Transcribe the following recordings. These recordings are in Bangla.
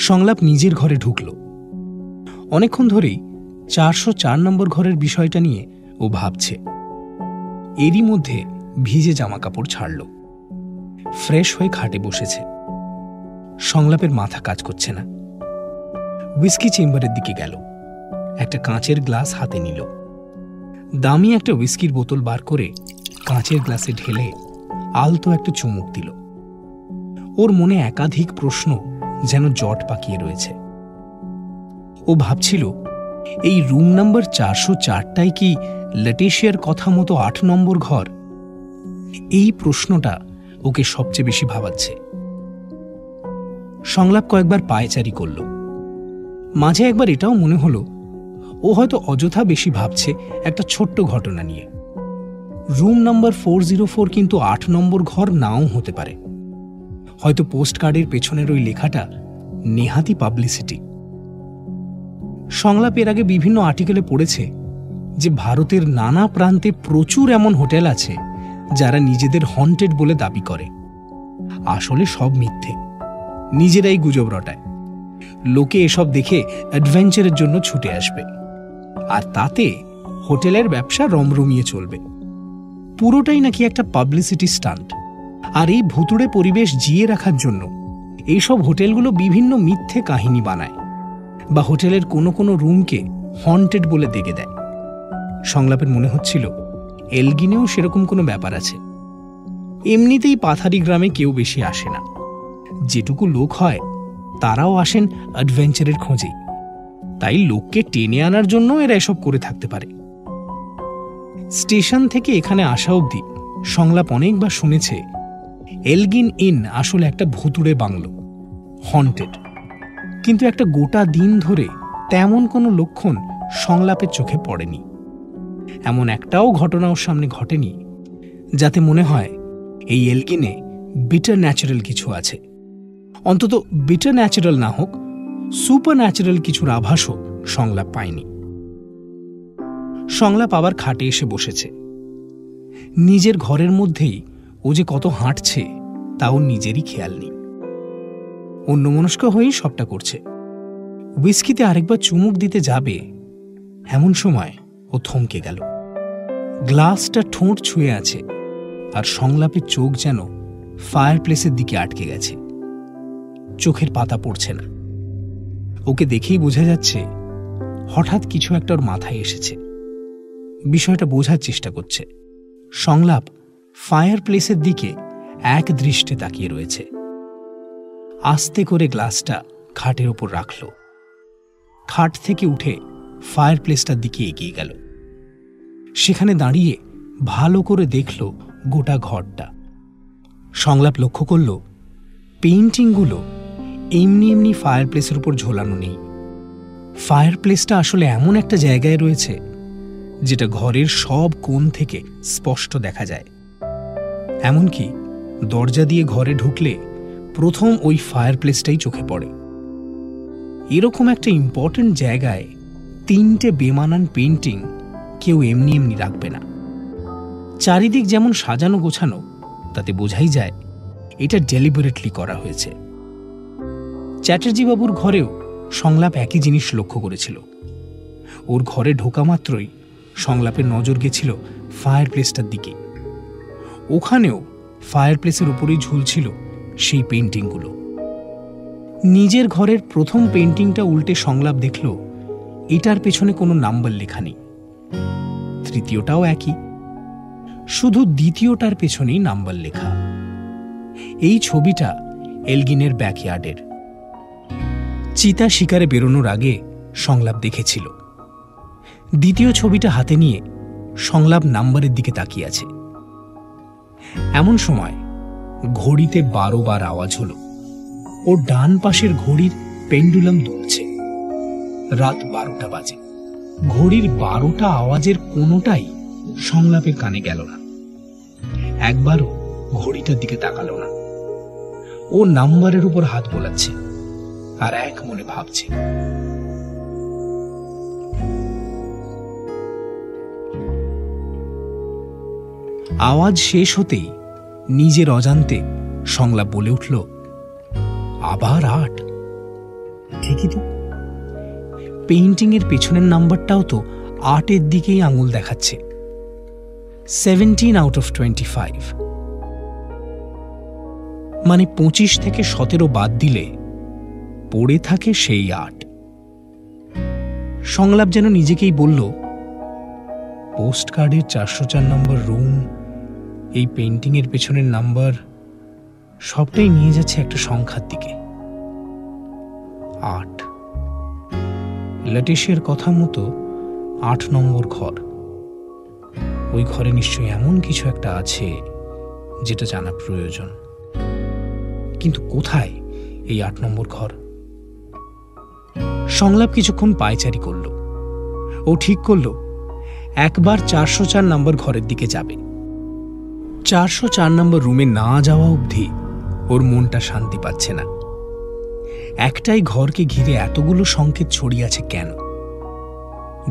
সংলাপ নিজের ঘরে ঢুকল। অনেকক্ষণ ধরেই 404 নম্বর ঘরের বিষয়টা নিয়ে ও ভাবছে। এরই মধ্যে ভিজে জামাকাপড় ছাড়ল, ফ্রেশ হয়ে খাটে বসেছে। সংলাপের মাথা কাজ করছে না। হুইস্কি চেম্বারের দিকে গেল, একটা কাঁচের গ্লাস হাতে নিল। দামি একটা হুইস্কির বোতল বার করে কাঁচের গ্লাসে ঢেলে আলতো একটা চুমুক দিল। ওর মনে একাধিক প্রশ্ন যেন জট পাকিয়ে রয়েছে। ও ভাবছিল, এই রুম নাম্বার 404টাই কি লেটিশিয়ার কথা মতো 8 নম্বর ঘর? এই প্রশ্নটা ওকে সবচেয়ে বেশি ভাবাচ্ছে। সংলাপ কয়েকবার পায়চারি করল। মাঝে একবার এটাও মনে হলো, ও হয়তো অযথা বেশি ভাবছে একটা ছোট্ট ঘটনা নিয়ে। রুম নাম্বার 404 কিন্তু 8 নম্বর ঘর নাও হতে পারে। হয়তো পোস্ট কার্ডের পেছনের ওই লেখাটা নেহাতি পাবলিসিটি। সংলাপ এর আগে বিভিন্ন আর্টিকেলে পড়েছে যে ভারতের নানা প্রান্তে প্রচুর এমন হোটেল আছে যারা নিজেদের হন্টেড বলে দাবি করে। আসলে সব মিথ্যে, নিজেরাই গুজব রটায়। লোকে এসব দেখে অ্যাডভেঞ্চারের জন্য ছুটে আসবে, আর তাতে হোটেলের ব্যবসা রমরমিয়ে চলবে। পুরোটাই নাকি একটা পাবলিসিটি স্টান্ট। আর এই ভুতুড়ে পরিবেশ জিয়ে রাখার জন্য এইসব হোটেলগুলো বিভিন্ন মিথ্যে কাহিনী বানায় বা হোটেলের কোনো কোনো রুমকে হন্টেড বলে দেখে দেয়। সংলাপের মনে হচ্ছিল এলগিনেও সেরকম কোনো ব্যাপার আছে। এমনিতেই পাথারি গ্রামে কেউ বেশি আসে না। যেটুকু লোক হয় তারাও আসেন অ্যাডভেঞ্চারের খোঁজেই। তাই লোককে টেনে আনার জন্য এরা এসব করে থাকতে পারে। স্টেশন থেকে এখানে আসা অবধি সংলাপ অনেকবার শুনেছে এলগিন ইন আসলে একটা ভুতুড়ে বাংলো, হন্টেড। কিন্তু একটা গোটা দিন ধরে তেমন কোনো লক্ষণ সংলাপের চোখে পড়েনি। এমন একটাও ঘটনা ওর সামনে ঘটেনি যাতে মনে হয় এই এলগিনে বিটার ন্যাচারাল কিছু আছে। অন্তত বিটার ন্যাচারাল না হোক, সুপার ন্যাচারাল কিছুর আভাসও সংলাপ পায়নি। সংলাপ আবার খাটে এসে বসেছে। নিজের ঘরের মধ্যেই ও যে কত হাঁটছে তাও নিজেরই খেয়াল নেই। অন্যমনস্ক হয়েই সবটা করছে। হুইস্কিতে আরেকবার চুমুক দিতে যাবে, এমন সময় ও থমকে গেল। গ্লাসটা ঠোঁট ছুঁয়ে আছে, আর সংলাপের চোখ যেন ফায়ার প্লেসের দিকে আটকে গেছে। চোখের পাতা পড়ছে না। ওকে দেখেই বোঝা যাচ্ছে হঠাৎ কিছু একটা ওর মাথায় এসেছে। বিষয়টা বোঝার চেষ্টা করছে। সংলাপ ফায়ার প্লেসের দিকে এক দৃষ্টে তাকিয়ে রয়েছে। আস্তে করে গ্লাসটা খাটের ওপর রাখল। খাট থেকে উঠে ফায়ার প্লেসটার দিকে এগিয়ে গেল। সেখানে দাঁড়িয়ে ভালো করে দেখল গোটা ঘরটা। সংলাপ লক্ষ্য করল পেইন্টিংগুলো এমনি এমনি ফায়ার প্লেসের উপর ঝোলানো নেই। ফায়ার প্লেসটা আসলে এমন একটা জায়গায় রয়েছে যেটা ঘরের সব কোণ থেকে স্পষ্ট দেখা যায়। এমনকি দরজা দিয়ে ঘরে ঢুকলে প্রথম ওই ফায়ার প্লেসটাই চোখে পড়ে। এরকম একটা ইম্পর্টেন্ট জায়গায় 3টে বেমানান পেইন্টিং কেউ এমনি এমনি রাখবে না। চারিদিক যেমন সাজানো গোছানো, তাতে বোঝাই যায় এটা ডেলিবারেটলি করা হয়েছে। চ্যাটার্জি বাবুর ঘরেও সংলাপ একই জিনিস লক্ষ্য করেছিল। ওর ঘরে ঢোকা মাত্রই সংলাপের নজর গেছিল ফায়ার প্লেসটার দিকে। ওখানেও ফায়ার প্লেসের উপরেই ঝুলছিল সেই পেইন্টিংগুলো। নিজের ঘরের প্রথম পেইন্টিংটা উল্টে সংলাপ দেখল এটার পেছনে কোনো নাম্বার লেখা নেই। তৃতীয়টাও একই, শুধু দ্বিতীয়টার পেছনেই নাম্বার লেখা। এই ছবিটা এলগিনের ব্যাকইয়ার্ডের। চিতা শিকারে বেরোনোর আগে সংলাপ দেখেছিল। দ্বিতীয় ছবিটা হাতে নিয়ে সংলাপ নাম্বারের দিকে তাকিয়ে আছে। এমন সময় ঘড়িতে 12 বার আওয়াজ হলো। ওর ডান পাশের ঘড়ির পেন্ডুলাম দুলছে। রাত 12টা বাজে। ঘড়ির 12টা আওয়াজের কোনোটাই সংলাপের কানে গেল না। একবারও ঘড়িটার দিকে তাকালো না। ও নাম্বারের উপর হাত বোলাচ্ছে আর এক মনে ভাবছে। আওয়াজ শেষ হতেই নিজের অজান্তে সংলাপ বলে উঠল, আবার 8। ঠিকই তো, পেইন্টিং এর পেছনের নাম্বারটাও তো 8-এর দিকেই আঙুল দেখাচ্ছে। 17 out of 25, মানে 25 থেকে 17 বাদ দিলে পড়ে থাকে সেই 8। সংলাপ যেন নিজেকেই বলল, পোস্ট কার্ডের 404 নম্বর রুম, এই পেইন্টিং এর পেছনের নাম্বার, সবটাই নিয়ে যাচ্ছে একটা সংখ্যার দিকে, 8। ল্যাটিশের কথা মতো 8 নম্বর ঘর। ওই ঘরে নিশ্চয়ই এমন কিছু একটা আছে যেটা জানা প্রয়োজন। কিন্তু কোথায় এই 8 নম্বর ঘর? সংলাপ কিছুক্ষণ পায়চারি করল। ও ঠিক করল একবার 404 নম্বর ঘরের দিকে যাবে। 404 নম্বর রুমে না যাওয়া অবধি ওর মনটা শান্তি পাচ্ছে না। একটাই ঘরকে ঘিরে এতগুলো সংকেত ছড়িয়ে আছে কেন?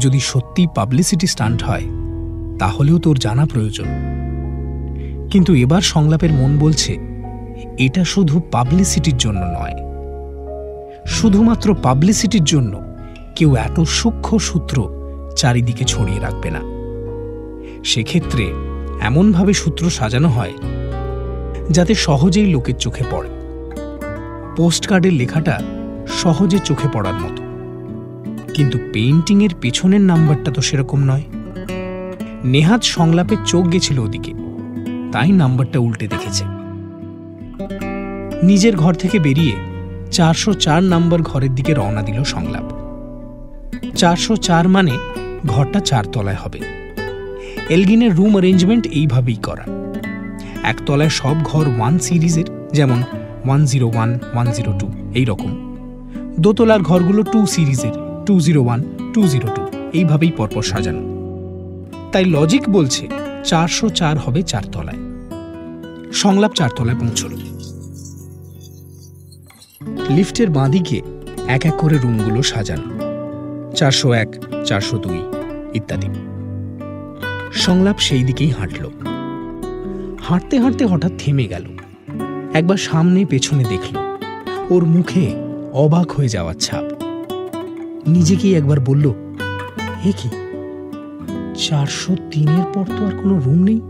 যদি সত্যি পাবলিসিটি স্টান্ট হয় তাহলেও তোর জানা প্রয়োজন। কিন্তু এবার সংলাপের মন বলছে এটা শুধু পাবলিসিটির জন্য নয়। শুধুমাত্র পাবলিসিটির জন্য কেউ এত সূক্ষ্ম সূত্র চারিদিকে ছড়িয়ে রাখবে না। সেক্ষেত্রে এমনভাবে সূত্র সাজানো হয় যাতে সহজেই লোকের চোখে পড়ে। পোস্টকার্ডের লেখাটা সহজে চোখে পড়ার মতো, কিন্তু পেইন্টিংয়ের পেছনের নাম্বারটা তো সেরকম নয়। নেহাত সংলাপের চোখ গেছিল ওদিকে, তাই নাম্বারটা উল্টে দেখেছে। নিজের ঘর থেকে বেরিয়ে 404 নম্বর ঘরের দিকে রওনা দিল সংলাপ। 404 মানে ঘরটা 4 তলায় হবে। এলগিনের রুম অ্যারেঞ্জমেন্ট এইভাবেই করা। একতলায় সব ঘর 1 সিরিজের, যেমন 101, 102 এই রকম। দোতলার ঘরগুলো 2 সিরিজের, 201, 202 এইভাবেই পরপর সাজানো। তাই লজিক বলছে 404 হবে 4 তলায়। সংলাপ 4 তলায় পৌঁছল। লিফটের বাঁদিকে এক এক করে রুমগুলো সাজানো, 401, 402 ইত্যাদি। সংলাপ সেই দিকেই হাঁটল। হাঁটতে হাঁটতে হঠাৎ থেমে গেল। একবার সামনে পেছনে দেখল, ওর মুখে অবাক হয়ে যাওয়ার ছাপ। নিজেকেই একবার বলল, এ কি, 403-এর পর তো আর কোনো রুম নেই।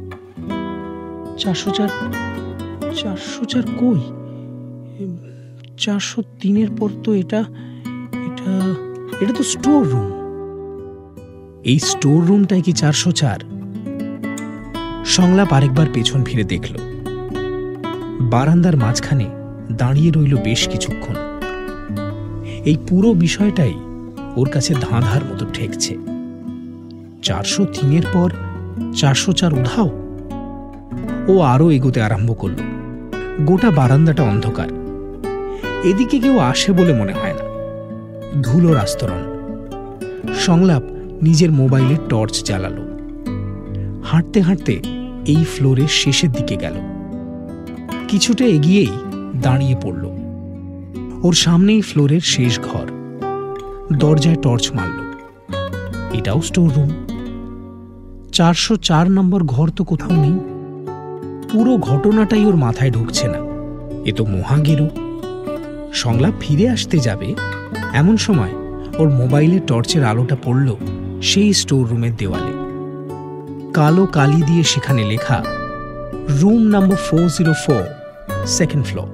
404 কই? 403-এর পর তো এটা তো স্টোর রুম। এই স্টোর রুমটাই কি 404? সংলাপ আরেকবার পেছন ফিরে দেখল। বারান্দার মাঝখানে দাঁড়িয়ে রইল বেশ কিছুক্ষণ। এই পুরো বিষয়টাই ওর কাছে ধাঁধার মতো ঠেকছে। 403-এর পর 404 উধাও। ও আরো এগোতে আরম্ভ করল। গোটা বারান্দাটা অন্ধকার। এদিকে কেউ আসে বলে মনে হয় না। ধুলোর আস্তরণ। সংলাপ নিজের মোবাইলে টর্চ জ্বালালো। হাঁটতে হাঁটতে এই ফ্লোরের শেষের দিকে গেল। কিছুটা এগিয়েই দাঁড়িয়ে পড়ল। ওর সামনেই ফ্লোরের শেষ ঘর। দরজায় টর্চ মারল। এটাও স্টোর রুম। 404 নম্বর ঘর তো কোথাও নেই। পুরো ঘটনাটাই ওর মাথায় ঢুকছে না। এ তো মহাগেরো। সংলাপ ফিরে আসতে যাবে এমন সময় ওর মোবাইলে টর্চের আলোটা পড়ল সেই স্টোর রুমের দেওয়ালে। কালো কালি দিয়ে সেখানে লেখা, রুম নাম্বার 404, 2nd ফ্লোর।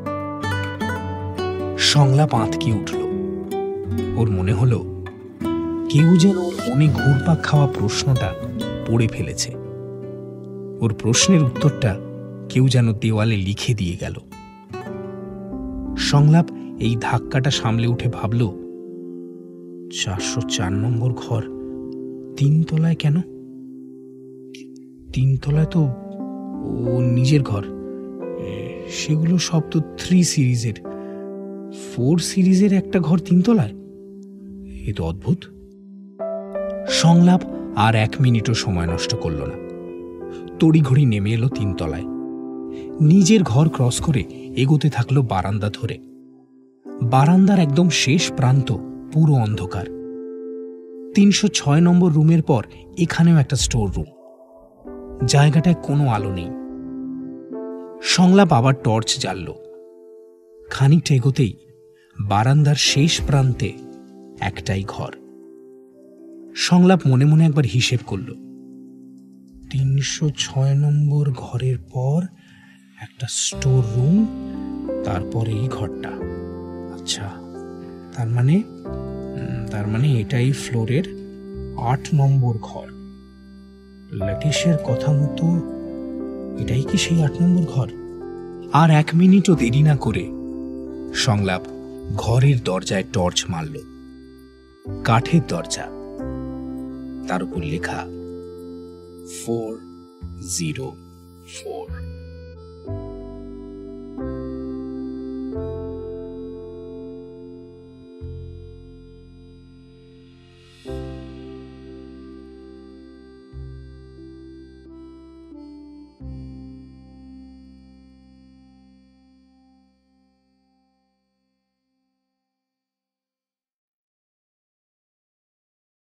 সংলাপ আঁতকে উঠল। ওর মনে হলো কেউ যেন ওর মনে ঘুরপাক খাওয়া প্রশ্নটা পড়ে ফেলেছে। ওর প্রশ্নের উত্তরটা কেউ যেন দেওয়ালে লিখে দিয়ে গেল। সংলাপ এই ধাক্কাটা সামলে উঠে ভাবল, 404 নম্বর ঘর 3 তলায় কেন? 3 তলায় তো ও নিজের ঘর। সেগুলো সব তো 3 সিরিজের। 4 সিরিজের একটা ঘর 3 তলায়? এ তো অদ্ভুত। সংলাপ আর 1 মিনিটও সময় নষ্ট করল না। তড়িঘড়ি নেমে এলো 3 তলায়। নিজের ঘর ক্রস করে এগোতে থাকলো বারান্দা ধরে। বারান্দার একদম শেষ প্রান্ত পুরো অন্ধকার। 306 নম্বর রুমের পর এখানেও একটা স্টোর রুম। জায়গাটায় কোনো আলো নেই। সংলাপ আবার টর্চ জ্বালল। খানিকটা এগোতেই বারান্দার শেষ প্রান্তে একটাই ঘর। সংলাপ মনে মনে একবার হিসেব করল। 306 নম্বর ঘরের পর একটা স্টোর রুম, তারপর এই ঘরটা। আচ্ছা, তার মানে এটাই ফ্লোরের 8 নম্বর ঘর। ল্যাটিসের কথা মতো এটাই কি সেই 8 নম্বর ঘর? আর 1 মিনিটও দেরি না করে সংলাপ ঘরের দরজায় টর্চ মারল। কাঠের দরজা, তার উপর লেখা 404।